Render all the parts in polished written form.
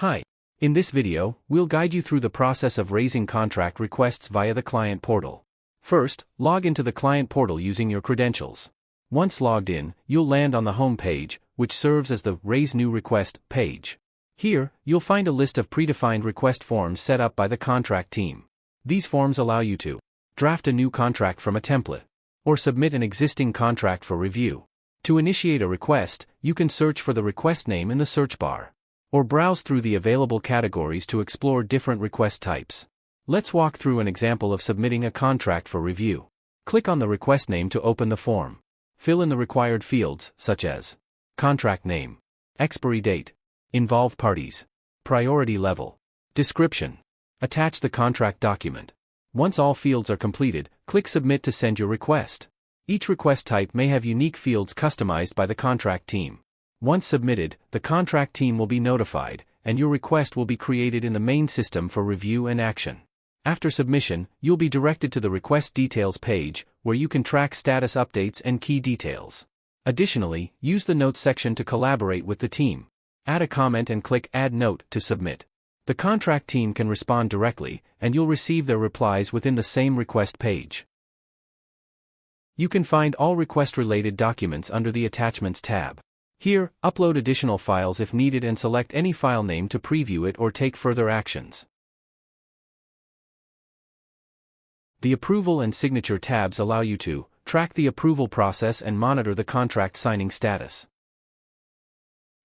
Hi. In this video, we'll guide you through the process of raising contract requests via the client portal. First, log into the client portal using your credentials. Once logged in, you'll land on the home page, which serves as the Raise New Request page. Here, you'll find a list of predefined request forms set up by the contract team. These forms allow you to draft a new contract from a template, or submit an existing contract for review. To initiate a request, you can search for the request name in the search bar, or browse through the available categories to explore different request types. Let's walk through an example of submitting a contract for review. Click on the request name to open the form. Fill in the required fields, such as contract name, expiry date, involved parties, priority level, description. Attach the contract document. Once all fields are completed, click Submit to send your request. Each request type may have unique fields customized by the contract team. Once submitted, the contract team will be notified, and your request will be created in the main system for review and action. After submission, you'll be directed to the Request Details page, where you can track status updates and key details. Additionally, use the Notes section to collaborate with the team. Add a comment and click Add Note to submit. The contract team can respond directly, and you'll receive their replies within the same request page. You can find all request-related documents under the Attachments tab. Here, upload additional files if needed and select any file name to preview it or take further actions. The Approval and Signature tabs allow you to track the approval process and monitor the contract signing status.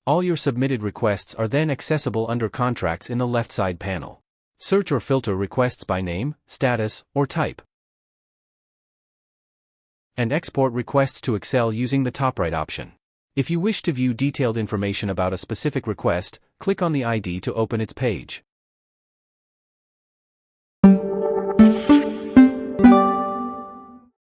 All your submitted requests are then accessible under Contracts in the left side panel. Search or filter requests by name, status, or type. And export requests to Excel using the top right option. If you wish to view detailed information about a specific request, click on the ID to open its page.